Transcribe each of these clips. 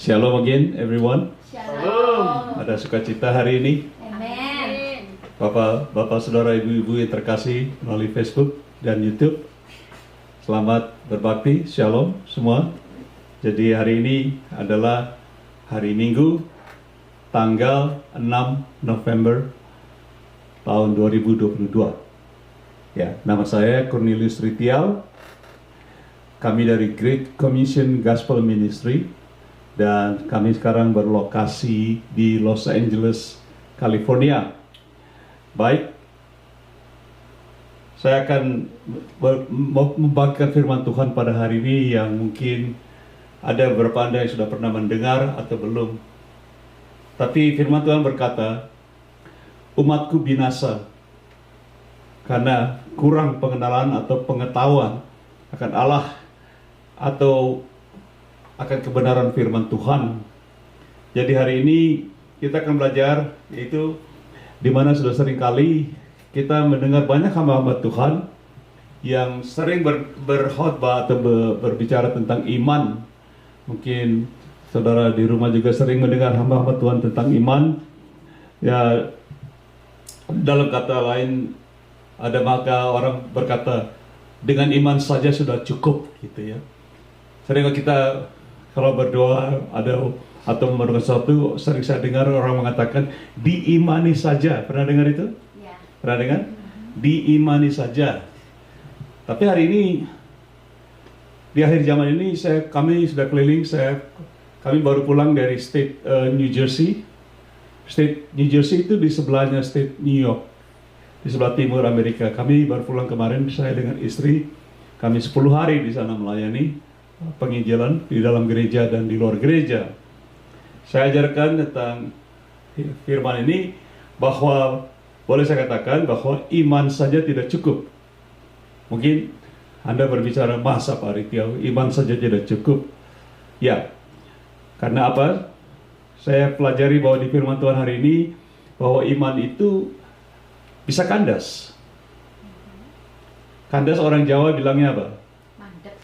Shalom again, everyone. Shalom. Ada sukacita hari ini. Amen. Bapak, saudara, ibu-ibu yang terkasih melalui Facebook dan YouTube. Selamat berbakti, Shalom semua. Jadi hari ini adalah hari Minggu, tanggal 6 November tahun 2022. Ya, nama saya Cornelius Ritial. Kami dari Great Commission Gospel Ministry dan kami sekarang berlokasi di Los Angeles, California. Baik, saya akan membagikan firman Tuhan pada hari ini yang mungkin ada beberapa Anda yang sudah pernah mendengar atau belum. Tapi firman Tuhan berkata, umatku binasa karena kurang pengenalan atau pengetahuan akan Allah atau akan kebenaran firman Tuhan. Jadi hari ini kita akan belajar, yaitu di mana sudah sering kali kita mendengar banyak hamba-hamba Tuhan yang sering berkhotbah atau berbicara tentang iman. Mungkin saudara di rumah juga sering mendengar hamba-hamba Tuhan tentang iman. Ya, dalam kata lain, ada maka orang berkata dengan iman saja sudah cukup, gitu ya. Sering kita kalau berdoa atau memerlukan sesuatu, sering saya dengar orang mengatakan diimani saja. Pernah dengar itu? Ya. Pernah dengar? Diimani saja. Tapi hari ini di akhir zaman ini kami sudah keliling. Kami baru pulang dari state New Jersey. State New Jersey itu di sebelahnya state New York, di sebelah timur Amerika. Kami baru pulang kemarin, saya dengan istri. Kami 10 hari di sana melayani penginjilan di dalam gereja dan di luar gereja. Saya ajarkan tentang firman ini bahwa boleh saya katakan bahwa iman saja tidak cukup. Mungkin Anda berbicara, masa Pak Ritial, iman saja tidak cukup. Ya, karena apa? Saya pelajari bahwa di firman Tuhan hari ini bahwa iman itu bisa kandas. Kandas orang Jawa bilangnya apa? Mandek.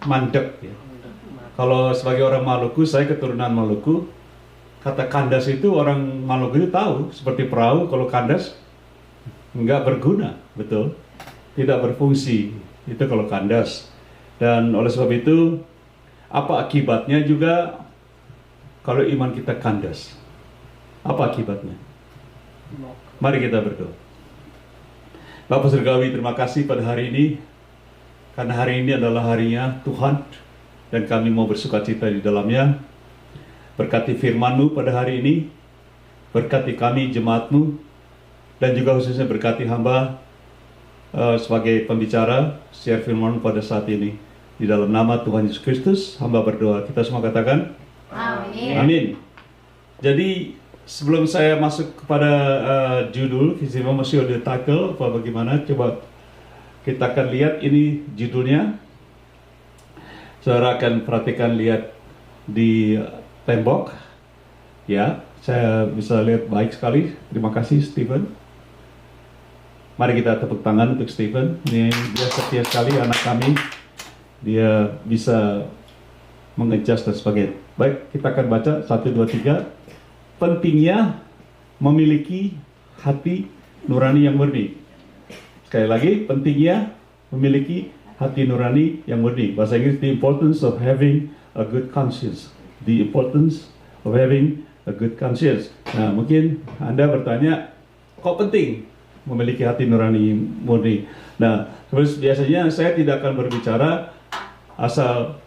Mandek ya. Kalau sebagai orang Maluku, saya keturunan Maluku, kata kandas itu orang Maluku itu tahu, seperti perahu kalau kandas nggak berguna, betul? Tidak berfungsi, itu kalau kandas. Dan oleh sebab itu, apa akibatnya juga kalau iman kita kandas? Apa akibatnya? Mari kita berdoa. Bapak Surgawi, terima kasih pada hari ini, karena hari ini adalah harinya Tuhan, dan kami mau bersukacita di dalamnya. Berkati firman-Mu pada hari ini, berkati kami jemaat-Mu, dan juga khususnya berkati hamba sebagai pembicara, share firman-Mu pada saat ini. Di dalam nama Tuhan Yesus Kristus, hamba berdoa. Kita semua katakan, Amin. Amin. Jadi, sebelum saya masuk kepada judul, kita masih ada title, apa bagaimana, coba kita akan lihat ini judulnya. Saudara akan perhatikan, lihat di tembok. Ya, saya bisa lihat baik sekali. Terima kasih Stephen. Mari kita tepuk tangan untuk Stephen. Ini dia setia sekali, anak kami. Dia bisa mengejas dan sebagainya. Baik, kita akan baca 1, 2, 3. Pentingnya memiliki hati nurani yang murni. Sekali lagi, pentingnya memiliki hati nurani yang murni. Bahasa Inggris, the importance of having a good conscience. The importance of having a good conscience. Nah, mungkin Anda bertanya, kok penting memiliki hati nurani murni? Nah, terus biasanya saya tidak akan berbicara asal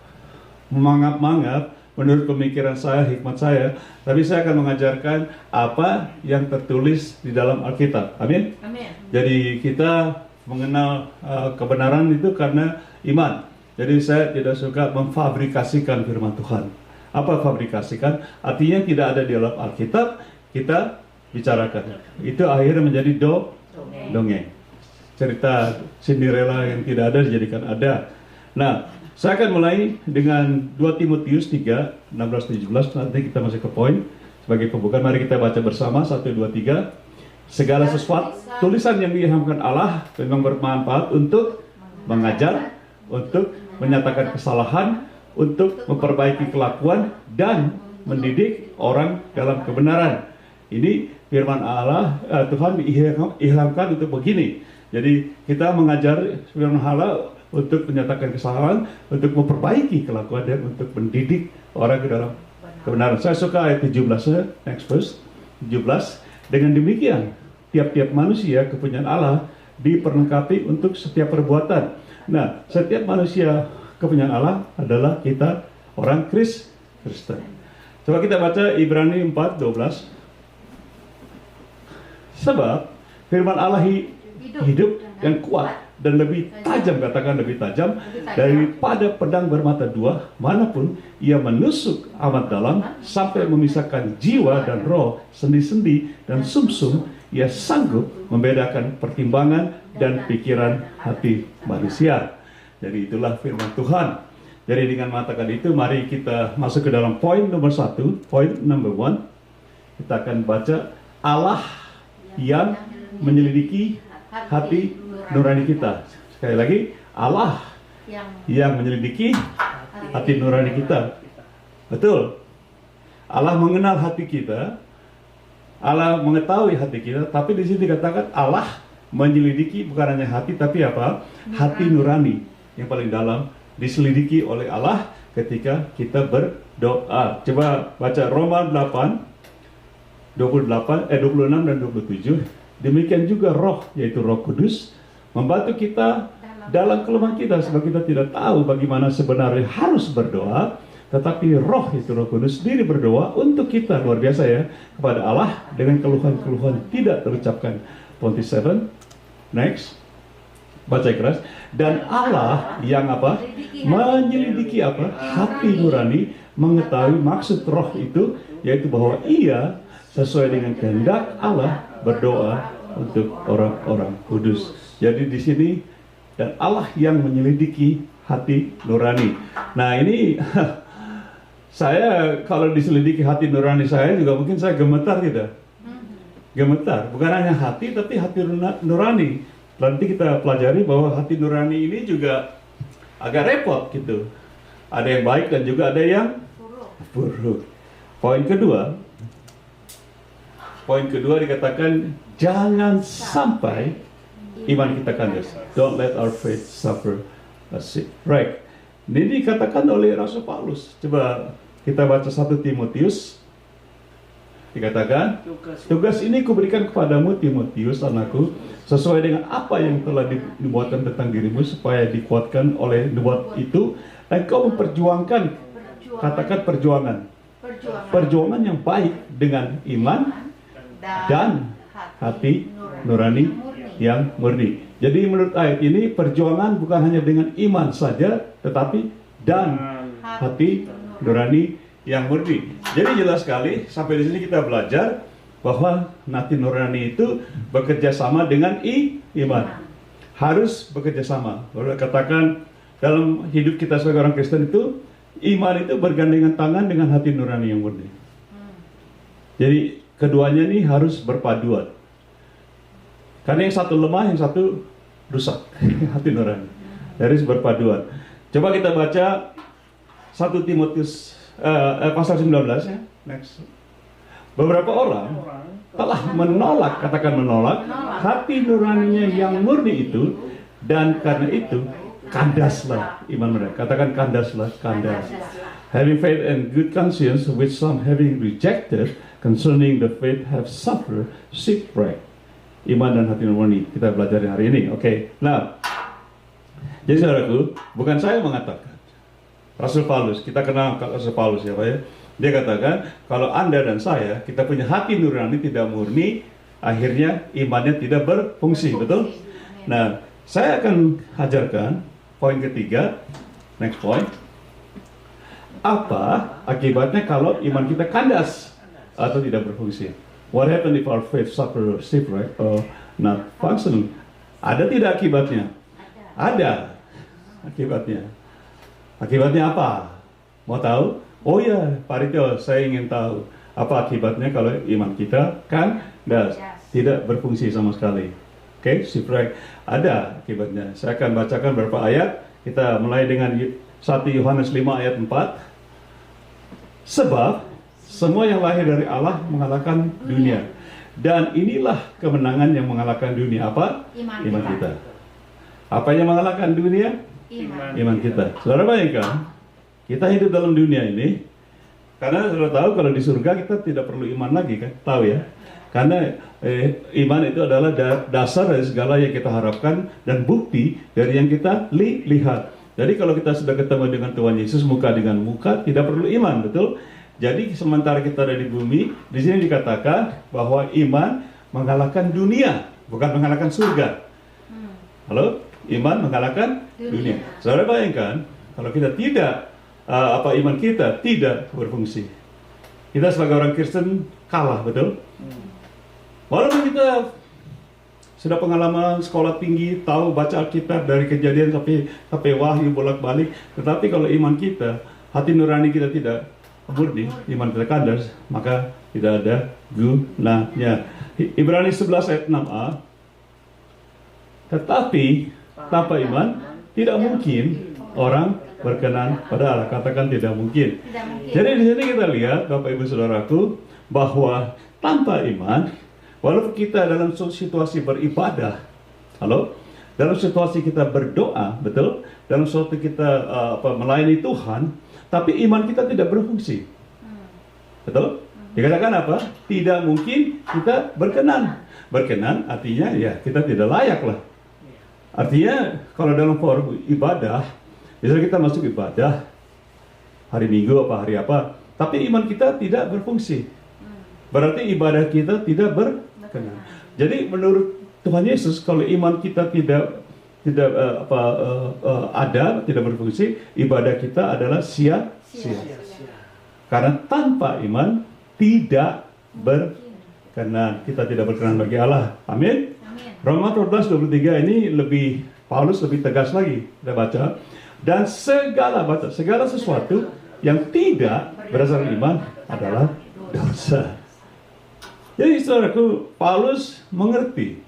menganggap-anggap menurut pemikiran saya, hikmat saya, tapi saya akan mengajarkan apa yang tertulis di dalam Alkitab. Amin? Amin. Jadi kita mengenal kebenaran itu karena iman. Jadi saya tidak suka memfabrikasikan firman Tuhan. Apa fabrikasikan? Artinya tidak ada di dalam Alkitab, kita bicarakan. Itu akhirnya menjadi dongeng. Cerita Cinderella yang tidak ada dijadikan ada. Nah, saya akan mulai dengan 2 Timotius 3, 16-17. Nanti kita masuk ke poin. Sebagai pembukaan, mari kita baca bersama. 1, 2, 3. Segala sesuatu, tulisan yang diilhamkan Allah memang bermanfaat untuk mengajar, untuk menyatakan kesalahan, untuk memperbaiki kelakuan, dan mendidik orang dalam kebenaran. Ini firman Allah, Tuhan ilhamkan untuk begini. Jadi kita mengajar firman Allah untuk menyatakan kesalahan, untuk memperbaiki kelakuan dan untuk mendidik orang ke dalam kebenaran. Saya suka ayat 17, next verse 17. Dengan demikian, tiap-tiap manusia kepunyaan Allah diperlengkapi untuk setiap perbuatan. Nah, setiap manusia kepunyaan Allah adalah kita orang Kristen. Coba kita baca Ibrani 4:12. Sebab firman Allah hidup yang kuat dan lebih tajam, katakan lebih tajam daripada pedang bermata dua, manapun ia menusuk amat dalam sampai memisahkan jiwa dan roh, sendi-sendi dan sumsum, ia sanggup membedakan pertimbangan dan pikiran hati manusia. Jadi itulah firman Tuhan. Jadi dengan mengatakan itu, mari kita masuk ke dalam poin nomor 1, poin number 1. Kita akan baca Allah yang menyelidiki hati nurani kita. Sekali lagi, Allah yang menyelidiki hati nurani kita. Betul. Allah mengenal hati kita. Allah mengetahui hati kita. Tapi di sini dikatakan Allah menyelidiki bukan hanya hati, tapi apa? Hati nurani yang paling dalam diselidiki oleh Allah ketika kita berdoa. Coba baca Roma 26 dan 27. Demikian juga roh, yaitu Roh Kudus, membantu kita dalam kelemahan kita, sebab kita tidak tahu bagaimana sebenarnya harus berdoa, tetapi roh, itu Roh Kudus sendiri berdoa untuk kita, luar biasa ya, kepada Allah dengan keluhan-keluhan tidak terucapkan. 27, next, baca keras. Dan Allah yang apa? Menyelidiki apa? Hati nurani, mengetahui maksud roh itu, yaitu bahwa ia sesuai dengan kehendak Allah berdoa untuk orang-orang kudus. Jadi di sini dan Allah yang menyelidiki hati nurani. Nah ini saya kalau diselidiki hati nurani saya juga mungkin saya gemetar tidak? Gemetar. Bukan hanya hati tapi hati nurani. Nanti kita pelajari bahwa hati nurani ini juga agak repot gitu. Ada yang baik dan juga ada yang buruk. Poin kedua dikatakan jangan sampai iman kita kandas. Don't let our faith suffer a shipwreck. Ini dikatakan oleh Rasul Paulus. Coba kita baca 1 Timotius. Dikatakan, tugas ini kuberikan kepadamu Timotius anakku, sesuai dengan apa yang telah dibuatkan tentang dirimu, supaya dikuatkan oleh nubuat itu dan kau memperjuangkan, katakan perjuangan yang baik dengan iman dan hati nurani yang murni. Jadi menurut ayat ini perjuangan bukan hanya dengan iman saja, tetapi dan hati nurani yang murni. Jadi jelas sekali sampai di sini kita belajar bahwa hati nurani itu bekerja sama dengan iman. Harus bekerja sama. Kalau katakan dalam hidup kita sebagai orang Kristen itu, iman itu bergandengan tangan dengan hati nurani yang murni. Jadi keduanya ini harus berpaduan. Karena yang satu lemah, yang satu rusak. Hati nurani. Harus berpaduan. Coba kita baca 1 Timotius pasal 19 ya. Next. Beberapa orang telah menolak, katakan menolak, hati nuraninya yang murni itu, dan karena itu kandaslah iman mereka. Katakan kandaslah, kandas. Having faith and good conscience, which some having rejected concerning the faith have suffered shipwreck. Iman dan hati nurani kita belajar hari ini. Oke. Nah, jadi saudaraku, bukan saya mengatakan. Rasul Paulus, kita kenal Rasul Paulus ya Pak ya. Dia katakan, kalau Anda dan saya, kita punya hati nurani tidak murni, akhirnya imannya tidak berfungsi, betul? Nah, saya akan ajarkan poin ketiga, next point. Apa akibatnya kalau iman kita kandas atau tidak berfungsi? What happens if our faith suffer shipwreck or not functioning? Ada tidak akibatnya? Ada akibatnya. Akibatnya apa? Mau tahu? Oh ya, Pak Rito, saya ingin tahu apa akibatnya kalau iman kita kandas, tidak berfungsi sama sekali. Oke, shipwreck. Ada akibatnya. Saya akan bacakan beberapa ayat. Kita mulai dengan 1 Yohanes 5 ayat 4. Sebab Semua yang lahir dari Allah mengalahkan dunia. Dan inilah kemenangan yang mengalahkan dunia. Apa? Iman kita. Apa yang mengalahkan dunia? Iman kita. Saudara bayangkan, kita hidup dalam dunia ini, karena saudara tahu kalau di surga kita tidak perlu iman lagi kan? Tahu ya? Karena iman itu adalah dasar dari segala yang kita harapkan dan bukti dari yang kita lihat. Jadi kalau kita sudah ketemu dengan Tuhan Yesus muka dengan muka, tidak perlu iman, betul? Jadi sementara kita ada di bumi, di sini dikatakan bahwa iman mengalahkan dunia, bukan mengalahkan surga. Halo, iman mengalahkan dunia. Saudara bayangkan, kalau kita tidak, iman kita tidak berfungsi, kita sebagai orang Kristen kalah, betul? Walaupun kita sudah pengalaman sekolah tinggi, tahu baca Alkitab dari Kejadian sampai Wahyu bolak-balik, tetapi kalau iman kita, hati nurani kita tidak murni, iman kita kandas, maka tidak ada gunanya. Ibrani 11 ayat 6a. Tetapi tanpa iman tidak mungkin orang berkenan pada Allah. Katakan tidak mungkin. Jadi di sini kita lihat, Bapak Ibu Saudaraku, bahwa tanpa iman, walaupun kita dalam situasi beribadah, dalam situasi kita berdoa, betul, dalam situasi kita melayani Tuhan, tapi iman kita tidak berfungsi. Betul? Dikatakan apa? Tidak mungkin kita berkenan. Berkenan artinya ya kita tidak layak lah. Artinya kalau dalam forum ibadah, misalnya kita masuk ibadah hari Minggu hari apa, tapi iman kita tidak berfungsi. Berarti ibadah kita tidak berkenan. Jadi menurut Tuhan Yesus, kalau iman kita tidak tidak berfungsi, ibadah kita adalah sia-sia. Karena tanpa iman tidak berkenan, kita tidak berkenan bagi Allah. Amin. Roma 14:23 ini Paulus lebih tegas lagi kita baca. Dan segala sesuatu yang tidak berdasarkan iman adalah dosa. Jadi saudaraku, Paulus mengerti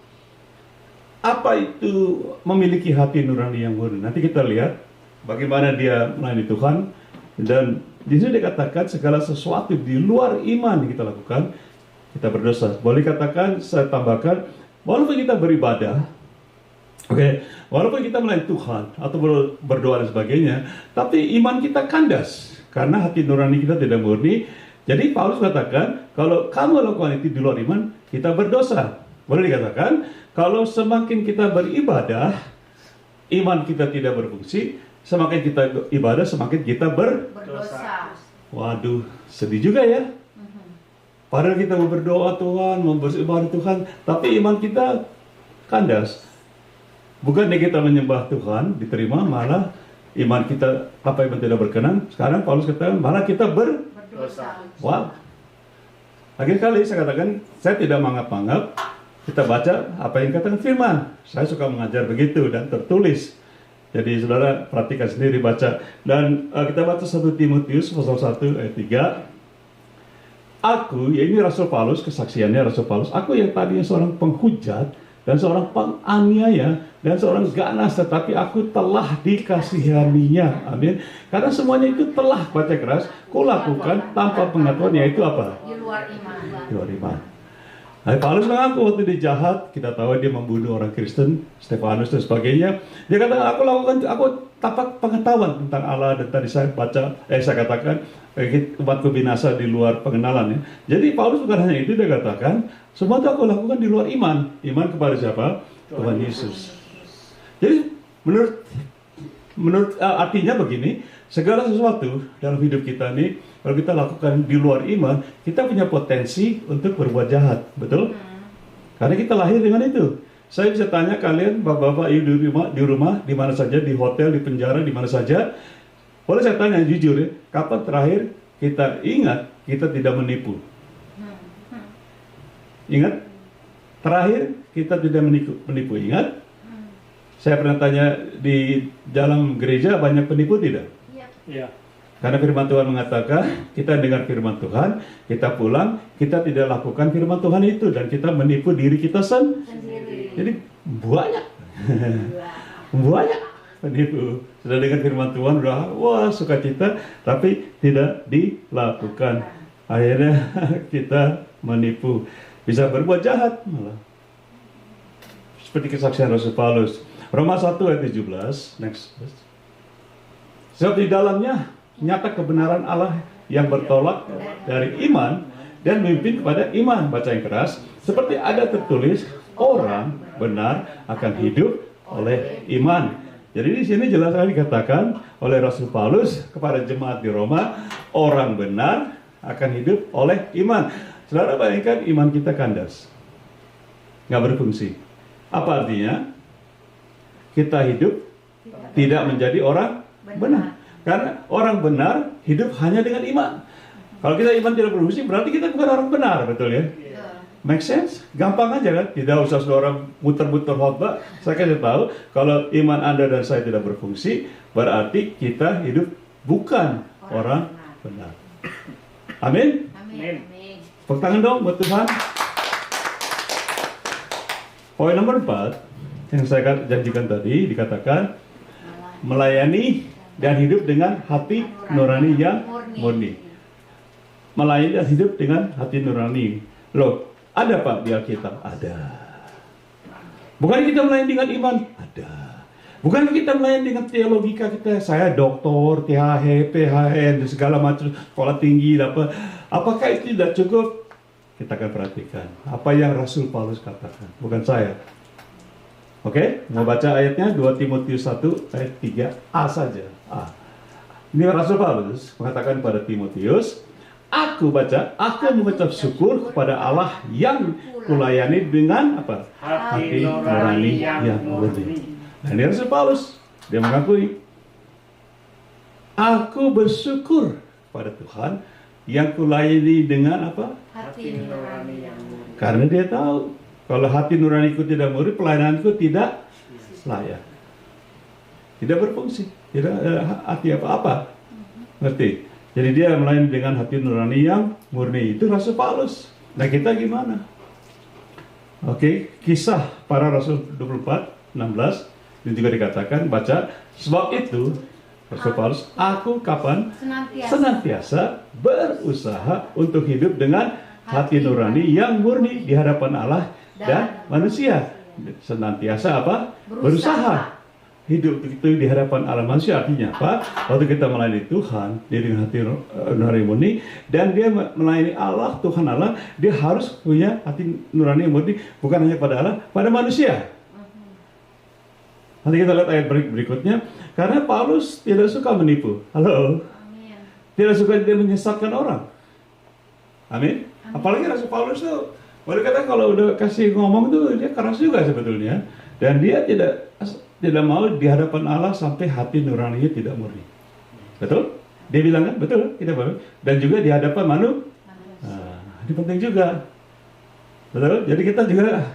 apa itu memiliki hati nurani yang murni. Nanti kita lihat bagaimana dia melayani Tuhan. Dan di sini dikatakan segala sesuatu di luar iman yang kita lakukan, kita berdosa. Boleh katakan, saya tambahkan, walaupun kita beribadah, walaupun kita melayani Tuhan atau berdoa dan sebagainya, tapi iman kita kandas karena hati nurani kita tidak murni. Jadi Paulus katakan, kalau kamu lakukan itu di luar iman, kita berdosa. Boleh dikatakan, kalau semakin kita beribadah, iman kita tidak berfungsi, semakin kita ibadah, semakin kita berdosa. Waduh, sedih juga ya. Padahal kita mau berdoa Tuhan, mau beribadah Tuhan, tapi iman kita kandas. Bukannya kita menyembah Tuhan, diterima, malah iman kita, iman tidak berkenan. Sekarang Paulus katakan, malah kita berdosa. Wow. Akhir kali saya katakan, saya tidak menganggap-anggap. Kita baca apa yang katakan firman. Saya suka mengajar begitu dan tertulis. Jadi saudara perhatikan sendiri baca. Dan kita baca 1 Timotius pasal 1 ayat 3. Aku, ya ini Rasul Paulus, kesaksiannya Rasul Paulus. Aku yang tadinya seorang penghujat dan seorang penganiaya dan seorang ganas, tetapi aku telah dikasihaninya. Amin. Karena semuanya itu telah, baca keras, kulakukan tanpa pengetahuan, yaitu apa? Di luar iman. Di luar iman. Nah, Paulus mengaku waktu dia jahat, kita tahu dia membunuh orang Kristen, Stefanus dan sebagainya. Dia kata, aku tanpa pengetahuan tentang Allah, dan tadi saya katakan, umatku binasa di luar pengenalan ya. Jadi Paulus bukan hanya itu, dia katakan, semua itu aku lakukan di luar iman. Iman kepada siapa? Tuhan Yesus. Jadi menurut artinya begini, segala sesuatu dalam hidup kita ini, kalau kita lakukan di luar iman, kita punya potensi untuk berbuat jahat, betul? Karena kita lahir dengan itu. Saya bisa tanya kalian, bapak-bapak di rumah, di mana saja, di hotel, di penjara, di mana saja. Boleh saya tanya jujur ya, kapan terakhir kita ingat kita tidak menipu? Ingat? Terakhir kita tidak menipu, ingat? Saya pernah tanya di dalam gereja banyak penipu tidak? Iya. Karena firman Tuhan mengatakan, kita dengar firman Tuhan, kita pulang, kita tidak lakukan firman Tuhan itu, dan kita menipu diri kita sendiri. Jadi banyak penipu. Sudah dengar firman Tuhan, wah sukacita, tapi tidak dilakukan. akhirnya kita menipu, bisa berbuat jahat malah. Seperti kesaksian Rasul Paulus. Roma 1 ayat 17, next. Sebab di dalamnya nyata kebenaran Allah yang bertolak dari iman dan memimpin kepada iman. Baca yang keras. Seperti ada tertulis, orang benar akan hidup oleh iman. Jadi di sini jelas sekali dikatakan oleh Rasul Paulus kepada jemaat di Roma, orang benar akan hidup oleh iman. Saudara bayangkan iman kita kandas, nggak berfungsi. Apa artinya? Kita hidup tidak menjadi orang benar. Karena orang benar hidup hanya dengan iman. Kalau kita iman tidak berfungsi, berarti kita bukan orang benar, betul ya? Make sense? Gampang aja kan? Tidak usah seorang muter-muter khotbah. Saya kasih tahu, kalau iman Anda dan saya tidak berfungsi, berarti kita hidup bukan orang benar. Amin? Amin. Tepuk tangan dong buat Tuhan. Poin nomor 4 yang saya janjikan tadi dikatakan melayani dan hidup dengan hati nurani yang murni. Melayani dan hidup dengan hati nurani. Loh, ada Pak di Alkitab? Ada. Bukan kita melayani dengan iman? Ada. Bukan kita melayani dengan teologika kita, saya doktor, THH, PHN, segala macam, sekolah tinggi, apa. Apakah itu tidak cukup? Kita akan perhatikan apa yang Rasul Paulus katakan, bukan saya. Oke, mau baca ayatnya 2 Timotius 1 ayat 3a saja. Ini Rasul Paulus mengatakan pada Timotius, aku mengucap syukur kepada Allah yang kulayani dengan apa? Hati nurani yang murni. Nah, ini Rasul Paulus, dia mengakui, aku bersyukur pada Tuhan yang kulayani dengan apa? Hati nurani yang murni. Karena dia tahu, kalau hati nuraniku tidak murni, pelayananku tidak layak, tidak berfungsi, tidak hati apa-apa. Ngerti? Jadi dia melayani dengan hati nurani yang murni. Itu Rasul Paulus. Nah, kita gimana? Oke, Kisah Para Rasul 24:16 ini juga dikatakan, baca, sebab itu Rasul Paulus, aku kapan senantiasa berusaha untuk hidup dengan hati nurani yang murni di hadapan Allah dan manusia. Senantiasa apa? Berusaha. Hidup itu di hadapan Allah manusia artinya apa? Waktu kita melayani Tuhan, dia dengan hati nurani murni, dan dia melayani Allah, Tuhan Allah, dia harus punya hati nurani murni, bukan hanya pada Allah, pada manusia. Nanti kita lihat ayat berikutnya. Karena Paulus tidak suka menipu. Halo? Amin. Tidak suka dia menyesatkan orang. Amin? Apalagi Rasul Paulus tuh, boleh kata kalau udah kasih ngomong tuh, dia keras juga sebetulnya. Dan dia tidak mau di hadapan Allah sampai hati nuraninya tidak murni. Betul? Dia bilang kan? Betul? Kita boleh. Dan juga di hadapan manusia. Nah, ini penting juga. Betul? Jadi kita juga,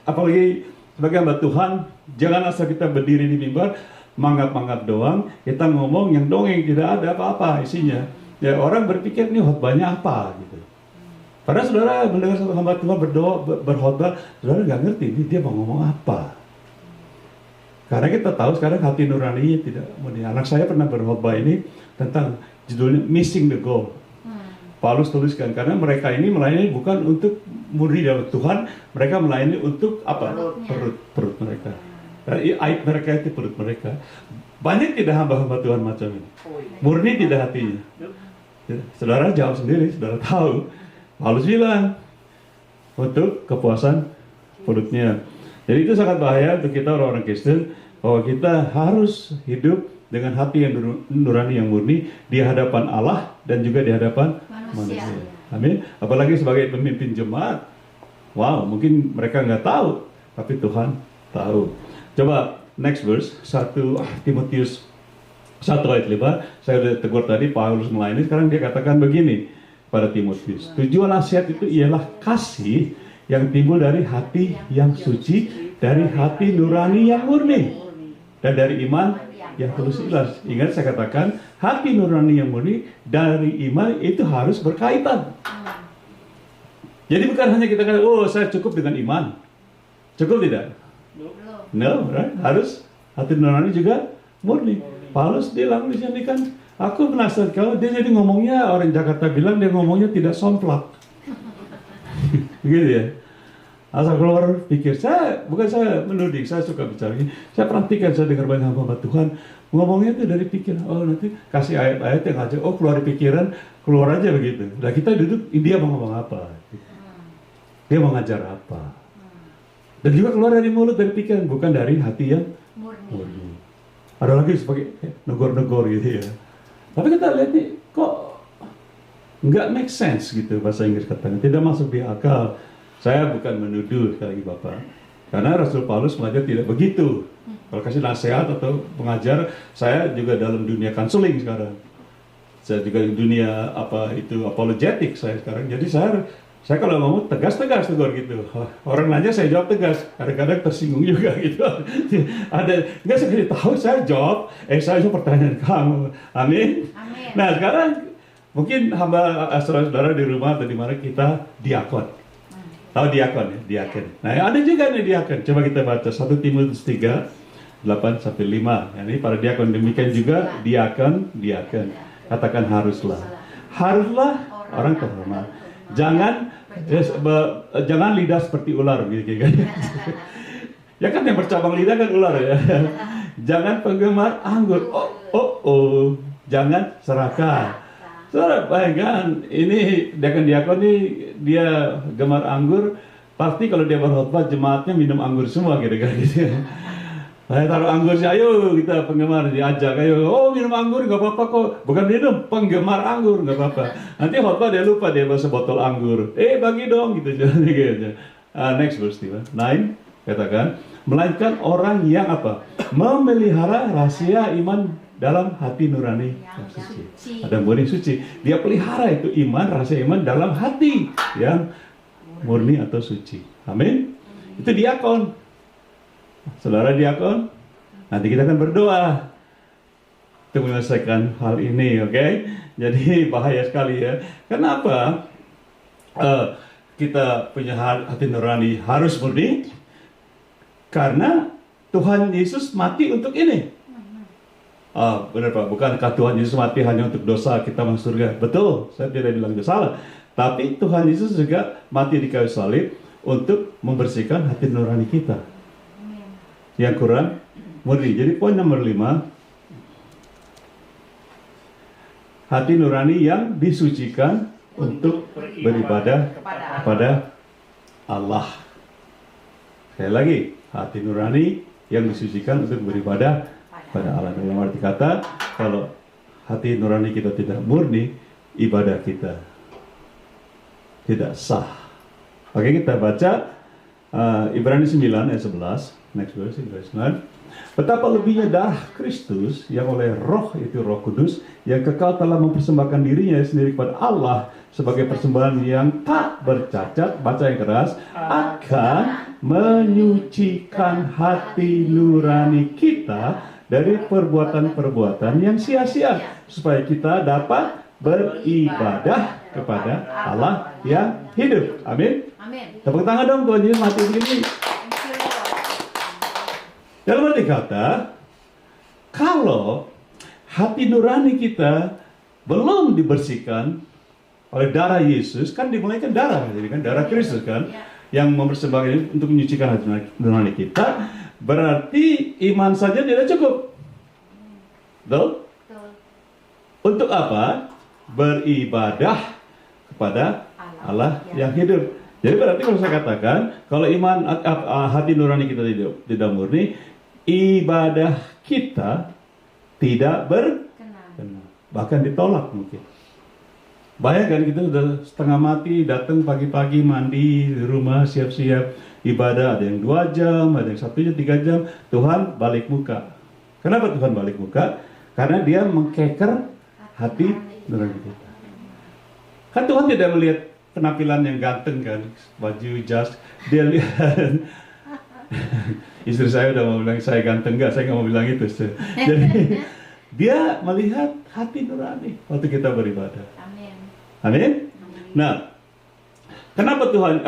apalagi sebagai hamba Tuhan, jangan asal kita berdiri di mimbar, manggap-manggap doang, kita ngomong yang dongeng, tidak ada apa-apa isinya. Ya, orang berpikir, ini khotbahnya apa gitu. Padahal saudara mendengar satu hamba Tuhan berdoa, berkhotbah, saudara nggak ngerti, ini dia mau ngomong apa. Karena kita tahu sekarang hati nurani tidak murni. Anak saya pernah berkhotbah ini tentang judulnya Missing the Goal. Paulus tuliskan, karena mereka ini melayani bukan untuk murni dalam Tuhan, mereka melayani untuk apa? Perut mereka. Aib mereka itu perut mereka. Banyak tidak hamba-hamba Tuhan macam ini. Murni tidak hatinya. Saudara jawab sendiri, saudara tahu. Paulus bilang, untuk kepuasan perutnya. Jadi itu sangat bahaya untuk kita orang-orang Kristen, bahwa kita harus hidup dengan hati yang nurani yang murni di hadapan Allah dan juga di hadapan manusia. Amin. Apalagi sebagai pemimpin jemaat, wow, mungkin mereka nggak tahu, tapi Tuhan tahu. Coba next verse, 1 Timotius 1 ayat 5. Saya sudah tegur tadi Paulus melayani, sekarang dia katakan begini pada Timotius. Tujuan nasihat itu ialah kasih yang timbul dari hati yang suci, dari hati nurani yang murni, dan dari iman yang tulus ikhlas. Ingat saya katakan, hati nurani yang murni dari iman itu harus berkaitan. Jadi bukan hanya kita katakan, oh saya cukup dengan iman. Cukup tidak? No, right? Harus hati nurani juga murni. Paulus bilang di sini kan, Aku penasaran kalau dia jadi ngomongnya, orang Jakarta bilang dia ngomongnya tidak somplak. Gitu ya. Asal keluar pikir, bukan saya menuding, saya suka bicara ini. Saya perhatikan, saya dengar banyak hamba Tuhan ngomongnya itu dari pikiran. Oh nanti kasih ayat-ayat yang aja, oh keluar dari pikiran, keluar aja begitu. Nah kita duduk, dia mau ngomong apa? Dia mau ngajar apa? Dan juga keluar dari mulut, dari pikiran, bukan dari hati yang murni. Ada lagi sebagai negor-negor gitu ya. Tapi kita lihat nih, kok nggak make sense gitu bahasa Inggris katanya, tidak masuk di akal. Saya bukan menuduh sekali lagi Bapak, karena Rasul Paulus mengajar tidak begitu. Kalau kasih nasihat atau pengajar, saya juga dalam dunia konseling sekarang. Saya juga di dunia apologetik saya sekarang. Jadi saya kalau ngomong tegas tegur gitu. Orang nanya saya jawab tegas. Kadang-kadang tersinggung juga gitu. Nggak sekali tahu saya jawab. Saya jawab pertanyaan kamu. Amin. Nah sekarang mungkin hamba saudara-saudara di rumah atau di mana kita diakon. Tahu diakon ya? Diakon. Nah ada juga nih diakon. Coba kita baca 1 Timotius 3, 8-5. Ini para diakon, demikian juga diakon. Katakan haruslah orang terhormat. Jangan lidah seperti ular gitu kan. Ya kan yang bercabang lidah kan ular ya. Jangan penggemar anggur. Jangan serakah. Saudara bayangkan, ini diakon ini dia gemar anggur, pasti kalau dia berkhotbah jemaatnya minum anggur semua kira-kira gitu. Saya taruh anggur sih, ayo kita penggemar diajak, ayo, minum anggur nggak apa-apa kok, bukan minum, penggemar anggur nggak apa-apa. Nanti khotbah dia lupa dia bawa sebotol anggur, bagi dong gitu. Next verse 9, katakan, melainkan orang yang apa? Memelihara rahasia iman dalam hati nurani yang suci. Ada murni suci. Dia pelihara itu iman, rahasia iman dalam hati yang murni atau suci. Amin. Itu diakon. Saudara diakon, nanti kita akan berdoa untuk menyelesaikan hal ini, oke? Jadi bahaya sekali ya. Kenapa kita punya hati nurani harus murni? Karena Tuhan Yesus mati untuk ini. Benar Pak, bukankah Tuhan Yesus mati hanya untuk dosa kita masuk surga? Betul, saya tidak bilang itu salah. Tapi Tuhan Yesus juga mati di kayu salib untuk membersihkan hati nurani kita yang kurang murni. Jadi poin nomor 5, hati nurani yang disucikan untuk beribadah kepada Allah. Sekali lagi, hati nurani yang disucikan untuk beribadah pada Allah. Dalam arti kata, kalau hati nurani kita tidak murni, ibadah kita tidak sah. Oke, kita baca Ibrani 9 ayat 11. Next verse, Ibrani 9. Betapa lebihnya darah Kristus yang oleh roh itu Roh Kudus yang kekal telah mempersembahkan dirinya sendiri kepada Allah sebagai persembahan yang tak bercacat, baca yang keras, akan menyucikan hati nurani kita dari perbuatan-perbuatan yang sia-sia, supaya kita dapat beribadah kepada Allah yang hidup. Amin. Tepuk tangan dong, Tuhan Yesus mati begini. Dalam arti kata, kalau hati nurani kita belum dibersihkan oleh darah Yesus, kan dimulaikan darah, jadi kan darah Kristus kan, yang mempersembahkan untuk menyucikan hati nurani kita. Berarti iman saja tidak cukup. Betul? Untuk apa? Beribadah kepada Allah yang hidup. Jadi berarti kalau saya katakan, kalau iman hati nurani kita tidak murni, ibadah kita tidak berkenan. Bahkan ditolak mungkin. Bayangkan kita sudah setengah mati, datang pagi-pagi mandi di rumah, siap-siap ibadah, ada yang 2 jam, ada yang 1 jam, 3 jam, Tuhan balik muka. Kenapa Tuhan balik muka? Karena dia mengkeker hati nurani kita. Kan Tuhan tidak melihat penampilan yang ganteng kan, baju jas, dia lihat. Istri saya udah mau bilang saya ganteng, enggak, saya nggak mau bilang itu. Jadi dia melihat hati nurani waktu kita beribadah. Amin. Nah, kenapa Tuhan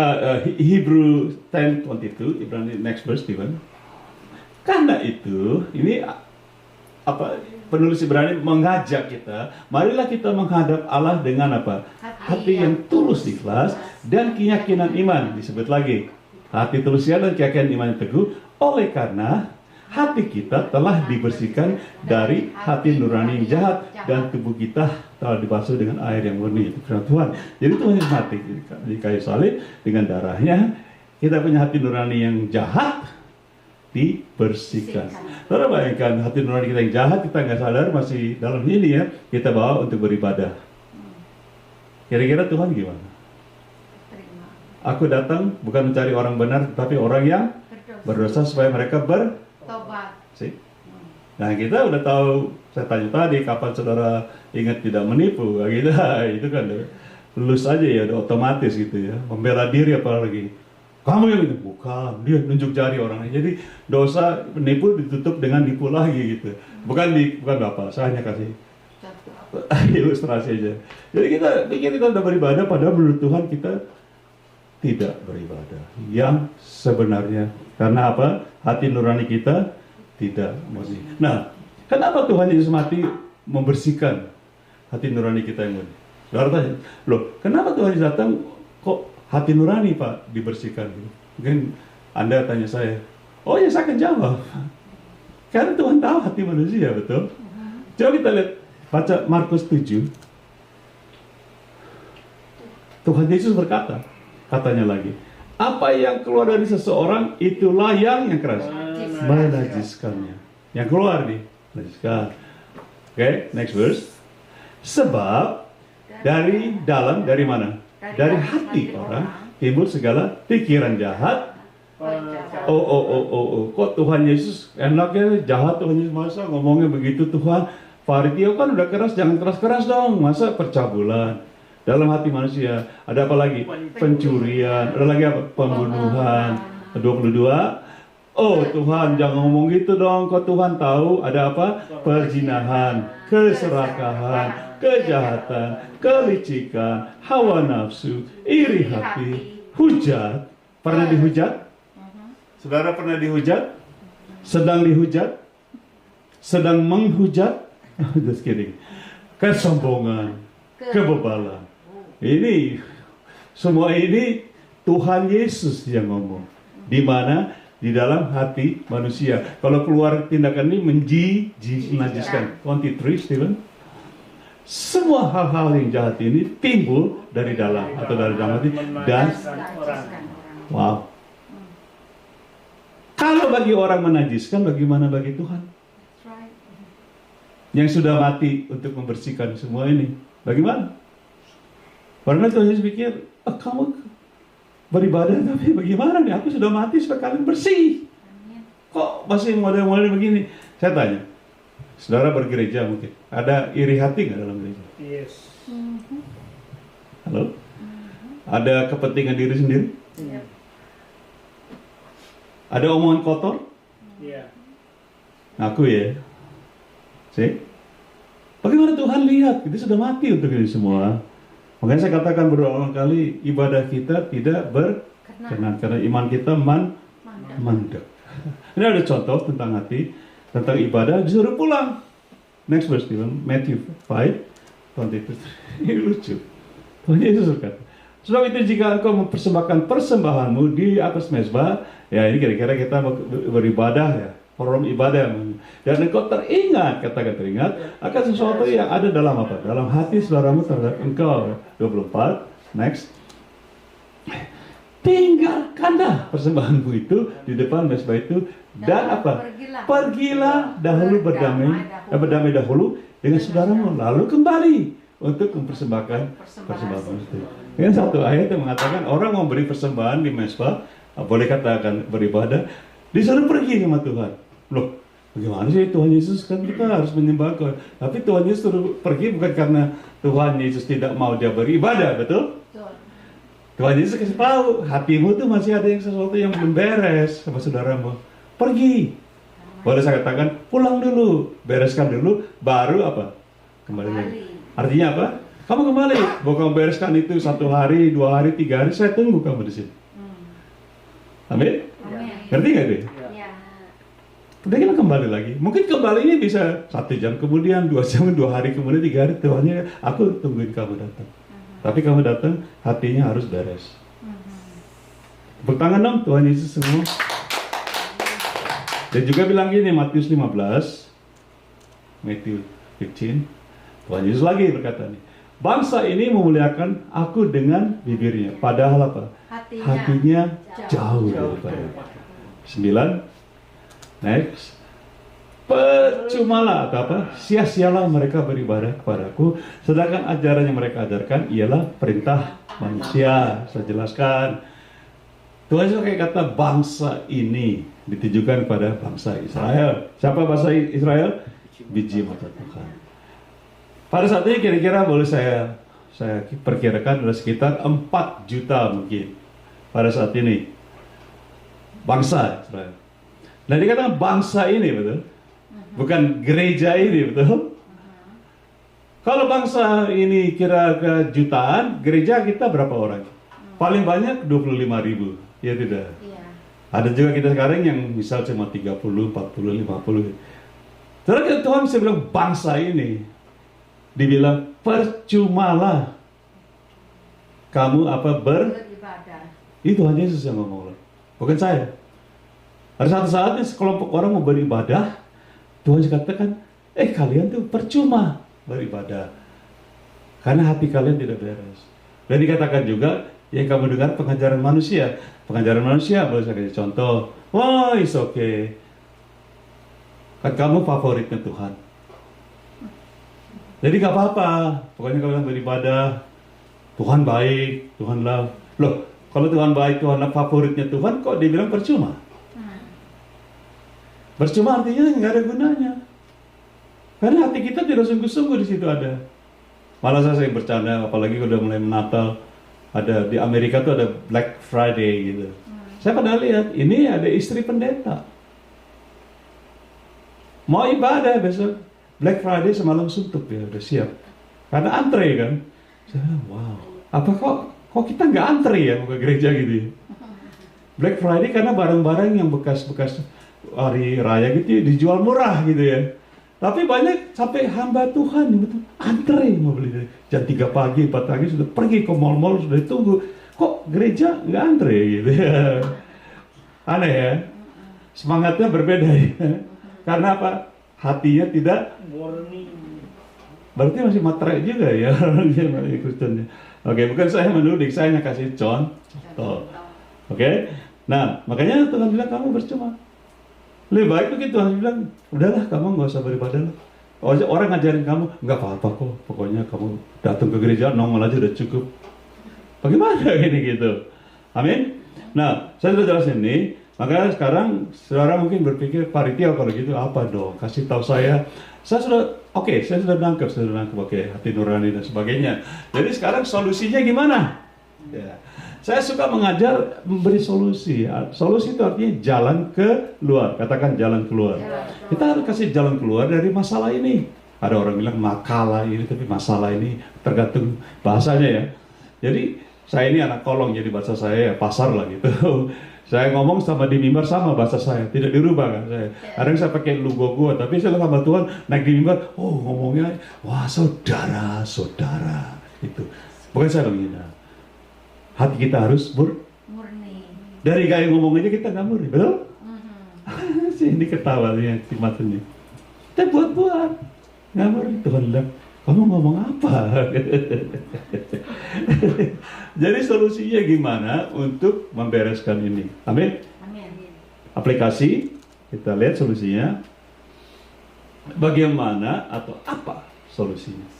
Hebrew 10:22, Ibrani next verse Stephen? Karena itu ini apa penulis Ibrani mengajak kita, marilah kita menghadap Allah dengan apa? Hati yang tulus ikhlas dan keyakinan iman. Disebut lagi, hati tulus dan keyakinan iman yang teguh, oleh karena hati kita telah dibersihkan dari hati nurani yang jahat dan tubuh kita telah dibasuh dengan air yang murni. Itu firman Tuhan. Jadi Tuhan Yesus mati di kayu salib dengan darahnya. Kita punya hati nurani yang jahat dibersihkan. Saudara bayangkan hati nurani kita yang jahat, kita nggak sadar masih dalam ini ya, kita bawa untuk beribadah. Kira-kira Tuhan gimana? Aku datang bukan mencari orang benar, tapi orang yang berdosa supaya mereka Tobat. Nah kita udah tahu, saya tanya tadi kapan saudara ingat tidak menipu, gitu. Itu kan lulus aja ya, udah otomatis gitu ya, membela diri apalagi. Kamu yang itu, bukan, dia nunjuk jari orangnya. Jadi dosa menipu ditutup dengan nipu lagi gitu. Bukan apa, saya hanya kasih ilustrasi aja. Jadi kita pikir kita udah beribadah, padahal menurut Tuhan kita tidak beribadah yang sebenarnya. Karena apa? Hati nurani kita tidak murni. Nah, kenapa Tuhan Yesus mati membersihkan hati nurani kita yang murni? Saudara tanya, loh, kenapa Tuhan Yesus datang kok hati nurani Pak dibersihkan? Mungkin Anda tanya saya, oh ya saya akan jawab. Karena Tuhan tahu hati manusia, betul? Coba kita lihat, baca Markus 7. Tuhan Yesus berkata, katanya lagi, apa yang keluar dari seseorang itulah yang keras, menajiskannya. Yang keluar nih, menajiskan. Oke, next verse. Sebab dari dalam, dari mana? Dari hati orang timbul segala pikiran jahat. Kok Tuhan Yesus enaknya jahat? Tuhan Yesus masa ngomongnya begitu Tuhan? Fariseo kan udah keras, jangan keras-keras dong. Masa percabulan dalam hati manusia. Ada apa lagi? Pencurian. Ada lagi apa? Pembunuhan. 22. Oh Tuhan, jangan ngomong gitu dong. Kok Tuhan tahu ada apa? Perzinahan, keserakahan, kejahatan, kelicikan, hawa nafsu, iri hati, hujat. Pernah dihujat? Saudara pernah dihujat? Sedang dihujat? Sedang menghujat? Just kidding. Kesombongan, kebebalan. Ini semua ini Tuhan Yesus yang ngomong. Di mana? Di dalam hati manusia. Kalau keluar tindakan ini menajiskan. 23 Stephen. Semua hal-hal yang jahat ini timbul dari dalam atau dari dalam hati dan wow. Kalau bagi orang menajiskan, bagaimana bagi Tuhan? Yang sudah mati untuk membersihkan semua ini, bagaimana? Karena Tuhan Yesus pikir, kamu beribadah tapi bagaimana nih? Aku sudah mati supaya kalian bersih. Kok masih model-model begini? Saya tanya, saudara bergereja mungkin, ada iri hati nggak dalam gereja? Yes. Halo? Ada kepentingan diri sendiri? Iya. Ada omongan kotor? Iya. Ngaku ya. See? Bagaimana Tuhan lihat? Kita sudah mati untuk ini semua. Makanya saya katakan berulang kali, ibadah kita tidak berkenan karena iman kita mandek. Ini ada contoh tentang hati, tentang ibadah, disuruh pulang. Next verse, Matthew 5:23. Ini lucu. Tuhan Yesus berkata, sebab itu jika engkau mempersembahkan persembahanmu di atas mezbah, ya ini kira-kira kita beribadah ya, forum ibadah. Dan engkau teringat, katakan teringat, akan sesuatu yang ada dalam apa? Dalam hati saudaramu terhadap engkau. 24, next. Tinggalkanlah persembahanmu itu di depan mezbah itu dan apa? Pergilah dahulu berdamai dahulu dengan saudaramu, lalu kembali untuk mempersembahkan persembahan itu. Ini satu ayat yang mengatakan orang mau beri persembahan di mezbah, boleh katakan beribadah, disuruh pergi sama Tuhan. Loh, bagaimana sih Tuhan Yesus, kan kita harus menyembah Tuhan. Tapi Tuhan Yesus suruh pergi bukan karena Tuhan Yesus tidak mau dia beribadah, betul? Tuhan Yesus kasih tahu, hatimu tuh masih ada yang sesuatu yang belum beres sama saudaramu. Pergi. Boleh saya katakan, pulang dulu, bereskan dulu, baru apa? Kembali lagi. Artinya apa? Kamu kembali, kamu bereskan itu 1 hari, 2 hari, 3 hari, saya tunggu kamu di sini. Amin? Ngerti nggak deh? Udah kita kembali lagi. Mungkin kembalinya bisa 1 jam kemudian, 2 jam, 2 hari kemudian, 3 hari. Tuhannya, aku tungguin kamu datang. Tapi kamu datang, hatinya harus beres. Tepuk tangan dong, Tuhan Yesus semua. Dan juga bilang gini, Matius 15, Matthew 15, Tuhan Yesus lagi berkata nih, bangsa ini memuliakan aku dengan bibirnya, padahal apa? Hatinya jauh daripada. 9. Next, percumalah atau apa? Sia-sialah mereka beribadah kepadaku, sedangkan ajaran yang mereka ajarkan ialah perintah manusia. Saya jelaskan. Tuhan Yesus kayak kata bangsa ini ditujukan pada bangsa Israel. Siapa bangsa Israel? Biji mata Tuhan. Pada saat ini kira-kira boleh saya perkirakan ada sekitar 4 juta mungkin pada saat ini bangsa Israel. Dan dikatakan bangsa ini, betul? Bukan gereja ini, betul? Kalau bangsa ini kira ke jutaan, gereja kita berapa orang? Paling banyak 25.000, ya tidak? Ada juga kita sekarang yang misal cuma 30, 40, 50. Terus Tuhan bisa bilang bangsa ini, dibilang percumalah kamu beribadah. Itu Tuhan Yesus yang ngomong, bukan saya. Ada satu saatnya sekelompok orang mau beribadah, Tuhan katakan, kalian tuh percuma beribadah, karena hati kalian tidak beres. Dan dikatakan juga, yang kamu dengar pengajaran manusia boleh saya kasih contoh, wah it's okay, kan kamu favoritnya Tuhan. Jadi gak apa-apa, pokoknya kalian beribadah, Tuhan baik, Tuhan love. Loh, kalau Tuhan baik, Tuhan love, favoritnya Tuhan, kok dibilang percuma? Percuma artinya nggak ada gunanya, karena hati kita tidak sungguh-sungguh di situ ada. Malah saya sering bercanda, apalagi udah mulai Natal, ada di Amerika tuh ada Black Friday gitu. Saya pernah lihat, ini ada istri pendeta mau ibadah besok Black Friday, semalam suntuk ya udah siap, karena antre kan. Saya bilang, wow, apa kok kita nggak antre ya mau ke gereja gitu ya? Black Friday karena barang-barang yang bekas-bekas hari raya gitu ya, dijual murah gitu ya. Tapi banyak sampai hamba Tuhan betul antre mau beli jam 3 pagi, 4 pagi sudah pergi ke mall-mall, sudah ditunggu. Kok gereja nggak antre gitu ya? Aneh ya. Semangatnya berbeda ya. Karena apa? Hatinya tidak murni. Berarti masih materai juga ya orang Kristennya. Oke, bukan saya menuding, saya hanya kasih contoh. Oke. Nah, makanya Tuhan bilang kamu percuma. Lebih baik begitu, Tuhan bilang, udahlah kamu nggak usah beribadah lah. Orang ngajarin kamu, nggak apa-apa kok, pokoknya kamu datang ke gereja nongol aja udah cukup. Bagaimana ini gitu? Amin. Nah, saya sudah jelasin ini, maka sekarang saudara mungkin berpikir, Pak Ritio kalau gitu apa dong? Kasih tahu saya sudah saya sudah nangkep, hati nurani dan sebagainya. Jadi sekarang solusinya gimana? Ya. Saya suka mengajar memberi solusi. Solusi itu artinya jalan keluar. Katakan jalan keluar. Kita harus kasih jalan keluar dari masalah ini. Ada orang bilang makalah ini, tapi masalah ini tergantung bahasanya ya. Jadi saya ini anak kolong, jadi bahasa saya ya pasar lah gitu. Saya ngomong sama di mimbar sama bahasa saya, tidak dirubah kan saya. Kadang saya pakai lugu gua, tapi saya sama Tuhan naik di mimbar, ngomongnya wah saudara itu. Bukan saya menghina. Hati kita harus murni. Dari gaya ngomong aja kita nggak murni, betul? Ini ketawa nih si Mas ini. Kita buat nggak murni. Tuhan bilang, kamu ngomong apa? Jadi solusinya gimana untuk membereskan ini? Amin. Aplikasi, kita lihat solusinya. Bagaimana atau apa solusinya?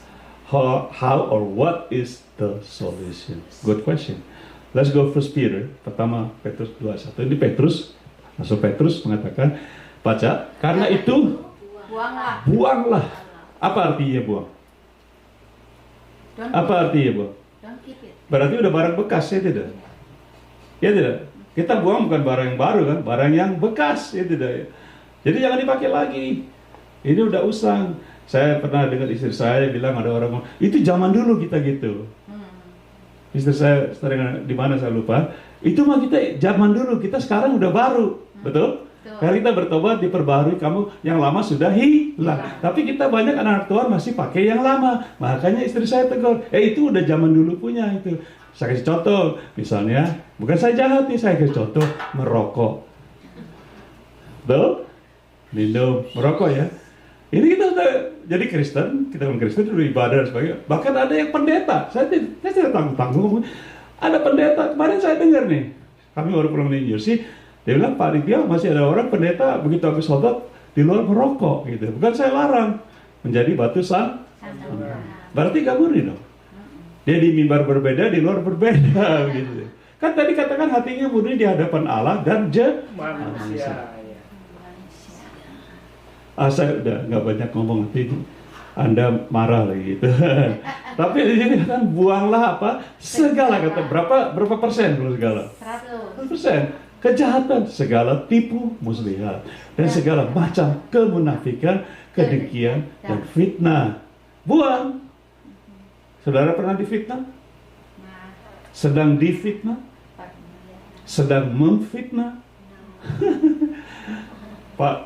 How or what is the solution? Good question. Let's go First Peter. Pertama Petrus 2:1. Ini Petrus, Rasul Petrus mengatakan, baca. Karena itu buanglah. Apa artinya buang? Apa artinya buang? Berarti udah barang bekas ya tidak? Ya tidak. Kita buang bukan barang yang baru kan, barang yang bekas ya tidak. Jadi jangan dipakai lagi. Ini udah usang. Saya pernah dengar istri saya bilang, ada orang itu zaman dulu kita gitu. Istri saya sering di mana saya lupa. Itu mah kita zaman dulu, kita sekarang udah baru, betul? Kalau kita bertobat, diperbaharui, kamu yang lama sudah hilang. Tapi kita banyak anak Tuhan masih pakai yang lama. Makanya istri saya tegur, itu udah zaman dulu punya itu. Saya kasih contoh, misalnya, bukan saya jahat nih, saya kasih contoh, merokok. Betul? Minum, merokok ya. Ini kita sudah jadi Kristen, kita orang Kristen dulu ibadah dan sebagainya. Bahkan ada yang pendeta, saya tidak tanggung-tanggung. Ada pendeta, kemarin saya dengar nih, kami baru pulang dari New Jersey, dia bilang, Pak Ridya, masih ada orang pendeta, begitu habis khotbah, di luar merokok gitu. Bukan saya larang, menjadi batu sandungan. Berarti gak murni dong. Dia di mimbar berbeda, di luar berbeda gitu. Kan tadi katakan hatinya murni di hadapan Allah dan manusia. Saya udah nggak banyak ngomong nanti Anda marah lagi gitu. Tapi di sini kan buanglah apa segala kata berapa persen kalau segala 100%. Kejahatan, segala tipu muslihat, dan segala macam kemunafikan, kedengkian, dan fitnah. Buang. Saudara pernah difitnah? Sedang difitnah? Sedang memfitnah? Pak,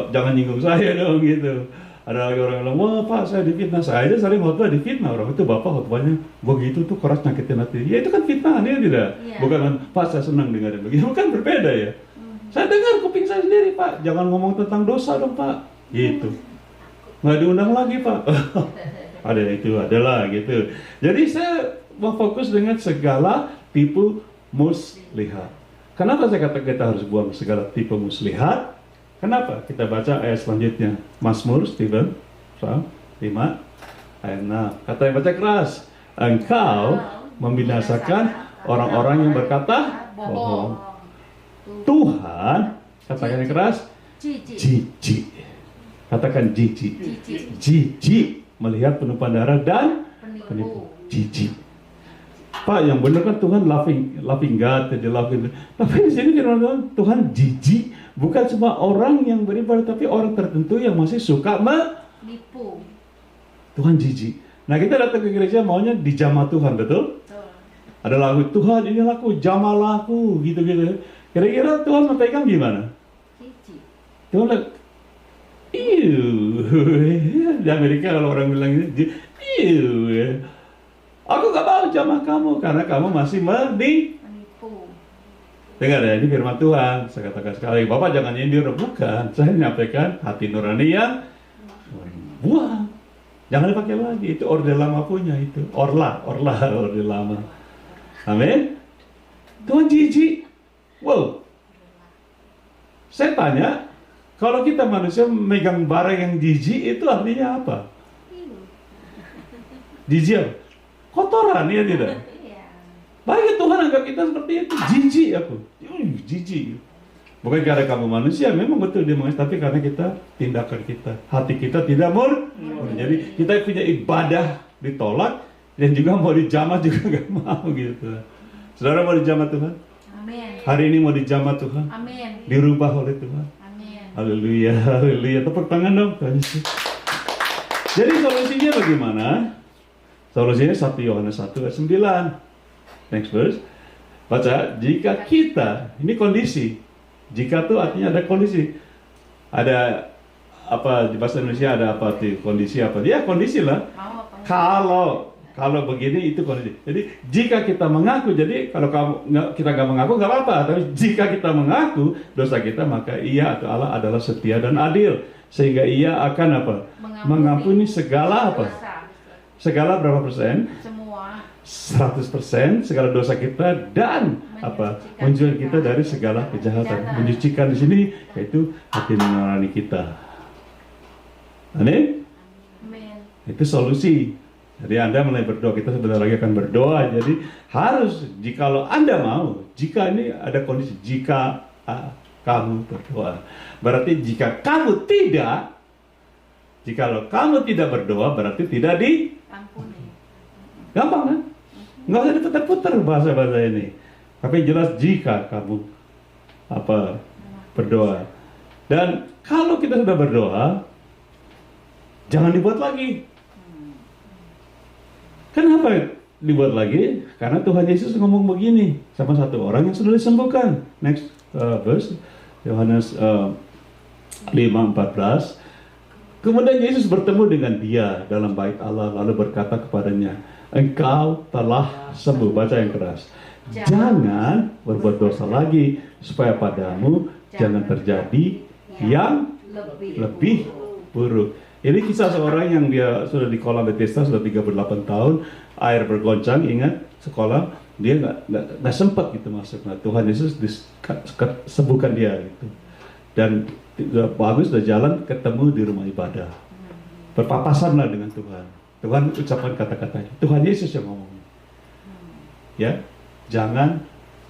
jangan nyinggung saya dong gitu. Ada lagi orang bilang, wah Pak saya difitnah. Saya aja sering khotbah difitnah. Orang itu Bapak khotbahnya begitu tuh keras nyakitin hati. Ya itu kan fitnah, dia tidak. Bukan kan, Pak saya senang dengerin begitu. Bukan berbeda ya. Saya dengar kuping saya sendiri, Pak. Jangan ngomong tentang dosa dong Pak. Gitu. Nggak diundang lagi Pak. Ada itu, adalah gitu. Jadi saya mau fokus dengan segala tipu muslihat. Kenapa saya kata kita harus buang segala tipu muslihat? Kenapa? Kita baca ayat selanjutnya. Mazmur, Stephen, 5, ayat 6. Kata yang baca keras. Engkau membinasakan orang-orang yang berkata bohong. Tuhan, katakan yang keras, jijik. Katakan jijik. Jijik melihat penumpang darah dan penipu. Jijik. Pak, yang benar kan Tuhan laughing God, jadi laughing. Tapi di sini firman Tuhan jijik, bukan cuma orang yang beribadah, tapi orang tertentu yang masih suka menipu. Tuhan jijik. Nah kita datang ke gereja maunya dijamah Tuhan, betul? Ada lagu Tuhan ini laku, jamalah aku, gitu-gitu. Kira-kira Tuhan memegang gimana? Jijik. Tuhan lihat, di Amerika kalau orang bilang ini, aku gak mau jamah kamu karena kamu masih menipu. Dengar ya, ini firman Tuhan. Saya katakan sekali, Bapak jangan nyindir, bukan. Saya menyampaikan hati nurani yang buang. Jangan dipakai lagi, itu orde lama punya itu. Orla orde lama. Amin. Tuhan jijik. Wow. Saya tanya, kalau kita manusia megang barang yang jijik itu artinya apa? Jijik. Kotoran ya tidak? Bagi Tuhan anggap kita seperti itu. Jijik aku. Jijik. Bukan karena kamu manusia, memang betul dia mengasihi, tapi karena kita, tindakan kita, hati kita tidak murni. Jadi kita punya ibadah ditolak, dan juga mau dijamah juga gak mau gitu. Saudara mau dijamah Tuhan? Amin. Hari ini mau dijamah Tuhan? Amin. Dirubah oleh Tuhan? Amin. Haleluya, haleluya. Tepuk tangan dong. Jadi solusinya bagaimana? Solusinya 1 Yohanes 1 ayat 9. Next verse. Baca, jika kita, ini kondisi. Jika itu artinya ada kondisi. Ada apa di bahasa Indonesia ada apa tuh kondisi apa? Ya kondisi lah. Kalau begini itu kondisi. Jadi jika kita mengaku, jadi kalau kita nggak mengaku nggak apa-apa. Tapi jika kita mengaku dosa kita, maka Ia atau Allah adalah setia dan adil, sehingga Ia akan apa? Mengampuni segala apa? Segala berapa persen? Semua. 100% segala dosa kita dan apa? Menjual kita dari segala kejahatan. Menyucikan di sini yaitu hati nurani kita. Amin. Itu solusi. Jadi Anda mulai berdoa, kita sebentar lagi akan berdoa. Jadi harus, jikalau Anda mau, jika ini ada kondisi, jika kamu berdoa, berarti jika kamu tidak, jikalau kamu tidak berdoa, berarti tidak diampuni. Gampang kan? Nggak usah diputar-putar bahasa-bahasa ini. Tapi jelas jika kamu berdoa. Dan kalau kita sudah berdoa, jangan dibuat lagi. Kenapa dibuat lagi? Karena Tuhan Yesus ngomong begini sama satu orang yang sudah disembuhkan. Next verse. Yohanes 5:14. Kemudian Yesus bertemu dengan dia dalam bait Allah lalu berkata kepadanya, engkau telah sembuh. Baca yang keras. Jangan berbuat dosa lagi supaya padamu jangan terjadi yang lebih buruk. Ini kisah seorang yang dia sudah di kolam Bethesda sudah 38 tahun, air bergoncang, ingat sekolah, dia nggak sempat gitu masuk. Nah, Tuhan Yesus sembuhkan dia gitu. Dan bagus sudah jalan ketemu di rumah ibadah. Berpapasanlah dengan Tuhan. Tuhan ucapkan kata-katanya. Tuhan Yesus yang ngomong. Ya, jangan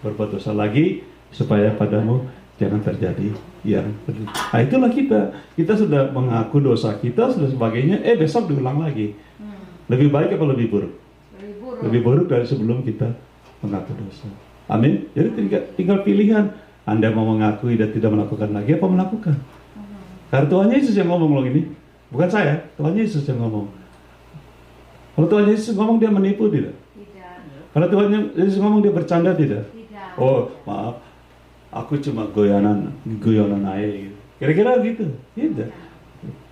berbuat dosa lagi supaya padamu jangan terjadi yang lebih. Nah, itulah kita sudah mengaku dosa kita sudah sebagainya. Besok diulang lagi. Lebih baik apa lebih buruk? Lebih buruk dari sebelum kita mengaku dosa. Amin. Jadi tinggal pilihan. Anda mau mengakui dan tidak melakukan lagi apa melakukan? Karena Tuhan Yesus yang ngomong loh ini, bukan saya. Tuhan Yesus yang ngomong. Kalau Tuhan Yesus ngomong dia menipu tidak? Tidak. Kalau Tuhan Yesus ngomong dia bercanda tidak? Tidak. Oh maaf, aku cuma goyonan aja gitu. Kira-kira gitu. Tidak.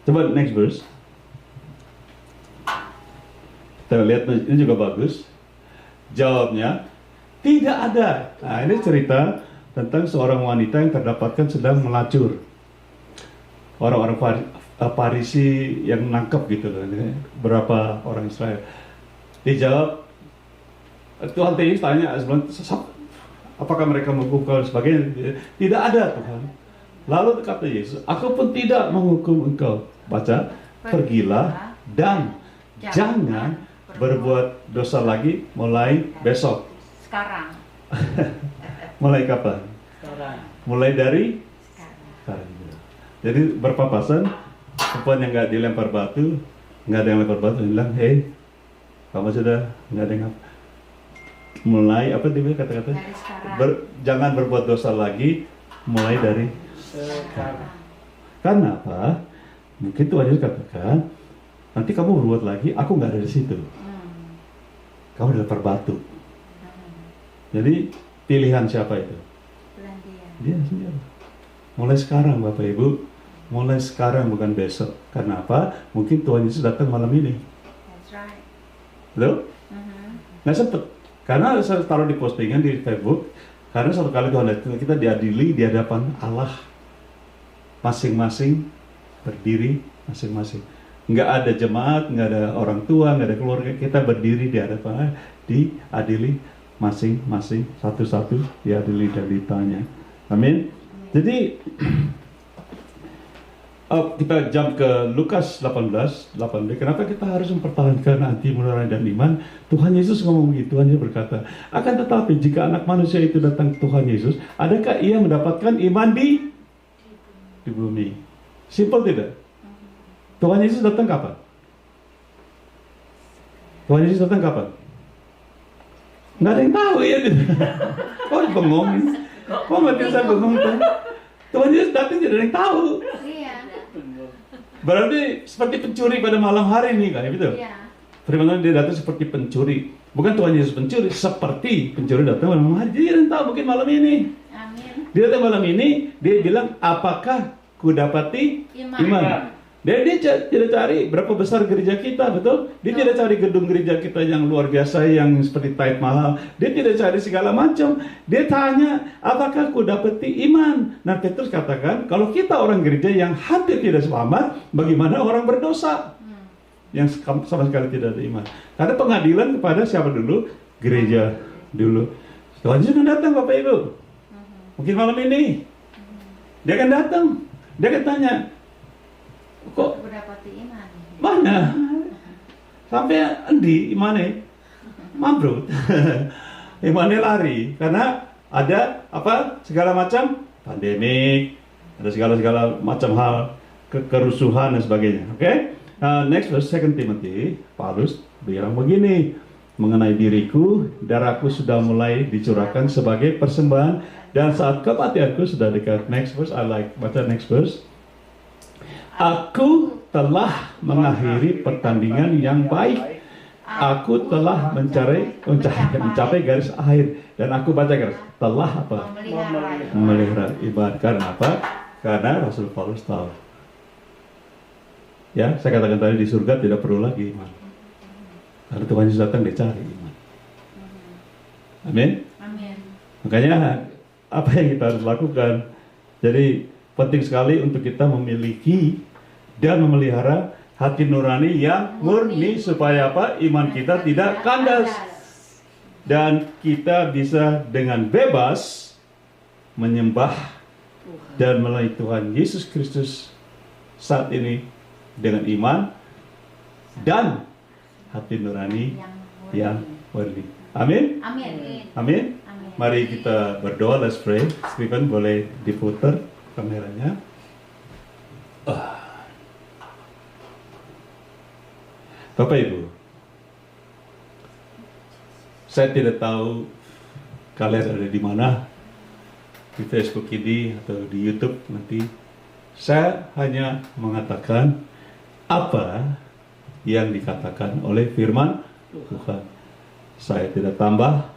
Coba next verse. Kita lihat ini juga bagus. Jawabnya tidak ada. Nah ini cerita tentang seorang wanita yang terdapatkan sedang melacur. Orang-orang Farisi yang nangkep gitu loh. Berapa orang Israel. Dijawab, Tuhan Yesus tanya, apakah mereka menghukum dan sebagainya? Tidak ada Tuhan. Lalu kata Yesus, aku pun tidak menghukum engkau. Baca, pergilah dan jangan berbuat dosa lagi mulai besok. Sekarang. Mulai kapan? Sekarang. Mulai dari sekarang. Jadi berpapasan, perempuan yang nggak dilempar batu, nggak ada yang lempar batu, bilang, hey, kamu sudah nggak ada yang mulai apa dia kata-kata? Jangan berbuat dosa lagi, mulai dari sekarang. Karena apa? Mungkin Tuhan Yesus katakan, nanti kamu berbuat lagi, aku nggak ada di situ. Kamu dilempar batu. Jadi pilihan siapa itu? Dia sendiri. Mulai sekarang Bapak Ibu, mulai sekarang bukan besok. Karena apa? Mungkin Tuhan Yesus datang malam ini. That's right. Betul? Nggak sempet. Karena saya taruh di postingan di Facebook. Karena satu kali Tuhan datang, kita diadili di hadapan Allah. Masing-masing berdiri masing-masing. Nggak ada jemaat, nggak ada orang tua, nggak ada keluarga. Kita berdiri di hadapan, diadili masing-masing, satu-satu diadili dan ditanya. Amin. Jadi kita jump ke Lukas 18. Kenapa kita harus mempertahankan hati nurani dan iman? Tuhan Yesus ngomong begitu. Tuhan Yesus berkata, akan tetapi jika anak manusia itu datang ke Tuhan Yesus, adakah ia mendapatkan iman di bumi? Simple tidak? Tuhan Yesus datang kapan? Tuhan Yesus datang kapan? Nggak ada yang tahu ya. Kok bengong? Kok nggak bisa bengong tuh? Tuhan Yesus datang tidak ada yang tahu. Iya. Berarti seperti pencuri pada malam hari ini kan, betul? Iya. Firman Tuhan dia datang seperti pencuri. Bukan Tuhan Yesus pencuri, seperti pencuri datang malam hari. Dia tidak tahu mungkin malam ini. Amin. Dia datang malam ini, dia bilang, apakah ku dapati iman? Dia tidak cari berapa besar gereja kita, betul? Dia tidak cari gedung gereja kita yang luar biasa, yang seperti Taib Mahal. Dia tidak cari segala macam. Dia tanya, apakah ku dapati iman? Nah, Petrus katakan, kalau kita orang gereja yang hampir tidak selamat, bagaimana orang berdosa? Yang sama sekali tidak ada iman. Karena pengadilan kepada siapa dulu? Gereja dulu. Tuhan Yesus akan datang, Bapak Ibu. Mungkin malam ini. Dia akan datang. Dia akan tanya, kok Berdapati iman. mana? Sampai endi imane? Mambrut. Imane lari karena ada apa? Segala macam pandemik, ada segala macam hal kerusuhan dan sebagainya. Oke? Next verse 2 Timothy, Paulus bilang begini mengenai diriku, darahku sudah mulai dicurahkan sebagai persembahan dan saat kematianku sudah dekat. Next verse, I like baca next verse. Aku telah mengakhiri pertandingan yang baik. Aku telah mencapai garis akhir. Dan aku baca garis. Telah apa? Memelihara iman. Karena apa? Karena Rasul Paulus tahu. Ya, saya katakan tadi di surga tidak perlu lagi iman. Karena Tuhan Yesus datang dicari iman. Amin. Amin. Makanya apa yang kita harus lakukan? Jadi penting sekali untuk kita memiliki dan memelihara hati nurani yang murni supaya apa? Iman kita tidak kandas. Dan kita bisa dengan bebas menyembah dan melayani Tuhan Yesus Kristus saat ini dengan iman dan hati nurani yang murni. Amin. Amin. Amin. Mari kita berdoa. Let's pray. Stephen boleh diputar kameranya. Bapak Ibu, saya tidak tahu kalian ada di mana, di Facebook ini atau di YouTube nanti. Saya hanya mengatakan apa yang dikatakan oleh firman Tuhan. Saya tidak tambah,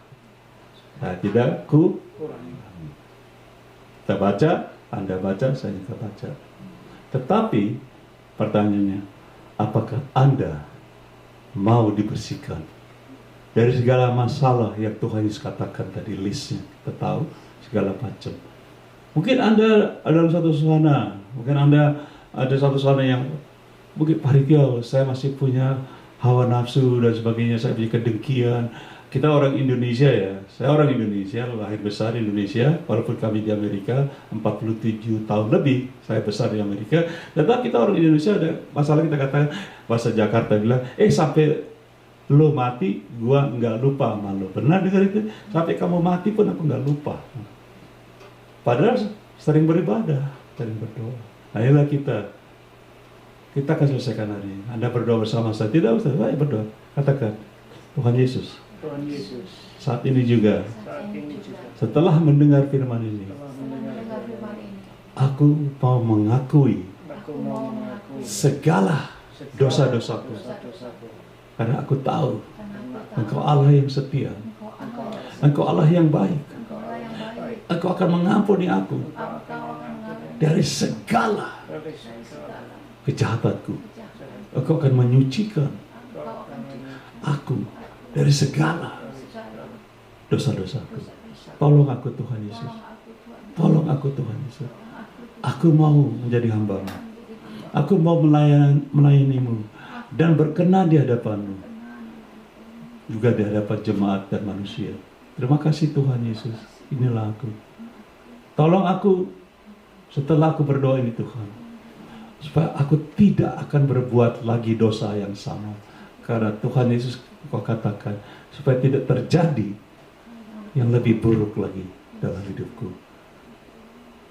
saya tidak kurang. Kita baca, Anda baca, saya juga baca. Tetapi pertanyaannya, apakah Anda mau dibersihkan dari segala masalah yang Tuhan Yesus katakan tadi, listnya kita tahu segala macam. Mungkin Anda dalam satu suasana, mungkin Anda ada satu suasana yang mungkin Parikio, saya masih punya hawa nafsu dan sebagainya, saya punya kedengkian. Kita orang Indonesia ya, saya orang Indonesia, lahir besar di Indonesia, walaupun kami di Amerika 47 tahun lebih, saya besar di Amerika. Tetap kita orang Indonesia ada masalah, kita katakan, bahasa Jakarta bilang, sampai lo mati, gua nggak lupa sama lo. Pernah dengar itu? Sampai kamu mati pun aku nggak lupa. Padahal sering beribadah, sering berdoa. Ayolah kita akan selesaikan hari ini. Anda berdoa bersama saya, tidak usah, saya berdoa. Katakan, Tuhan Yesus. Saat ini juga, setelah mendengar firman ini, aku mau mengakui segala dosa-dosaku. Karena aku tahu Engkau Allah yang setia, Engkau Allah yang baik. Engkau akan mengampuni aku dari segala kejahatanku. Engkau akan menyucikan aku dari segala dosa-dosaku. Tolong aku Tuhan Yesus. Tolong aku Tuhan Yesus. Aku mau menjadi hamba-Mu. Aku mau melayani-Mu dan berkenan di hadapan-Mu. Juga di hadapan jemaat dan manusia. Terima kasih Tuhan Yesus. Inilah aku. Tolong aku setelah aku berdoa ini Tuhan. Supaya aku tidak akan berbuat lagi dosa yang sama. Karena Tuhan Yesus Kau katakan supaya tidak terjadi yang lebih buruk lagi dalam hidupku.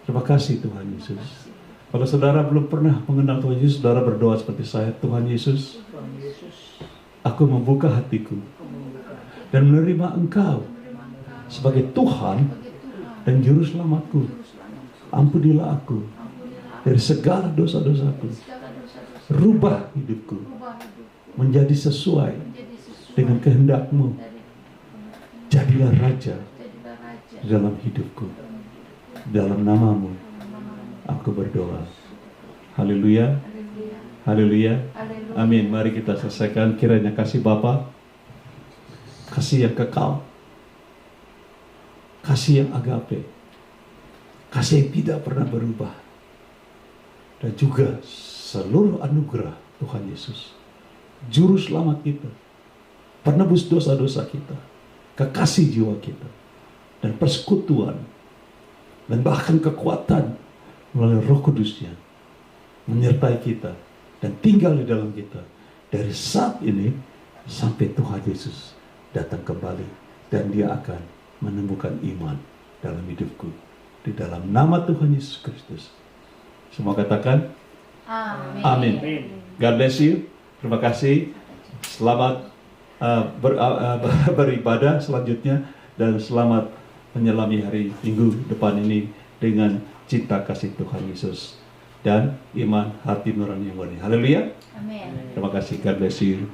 Terima kasih Tuhan Yesus. Kalau saudara belum pernah mengenal Tuhan Yesus, saudara berdoa seperti saya, Tuhan Yesus, aku membuka hatiku dan menerima Engkau sebagai Tuhan dan Juru Selamatku. Ampunilah aku dari segala dosa-dosaku. Rubah hidupku menjadi sesuai dengan kehendak-Mu. Jadilah Raja dalam hidupku. Dalam nama-Mu aku berdoa. Haleluya. Haleluya. Amin. Mari kita selesaikan. Kiranya kasih Bapa, kasih yang kekal, kasih yang agape, kasih yang tidak pernah berubah, dan juga seluruh anugerah Tuhan Yesus, Juru Selamat kita, penebus dosa-dosa kita, kekasih jiwa kita, dan persekutuan, dan bahkan kekuatan melalui Roh Kudus-Nya menyertai kita dan tinggal di dalam kita dari saat ini sampai Tuhan Yesus datang kembali, dan Dia akan menemukan iman dalam hidupku. Di dalam nama Tuhan Yesus Kristus. Semua katakan Amin. God bless you. Terima kasih. Selamat beribadah selanjutnya, dan selamat menyelami hari Minggu depan ini dengan cinta kasih Tuhan Yesus dan iman hati nurani yang murni. Haleluya. Amin. Terima kasih. God bless you.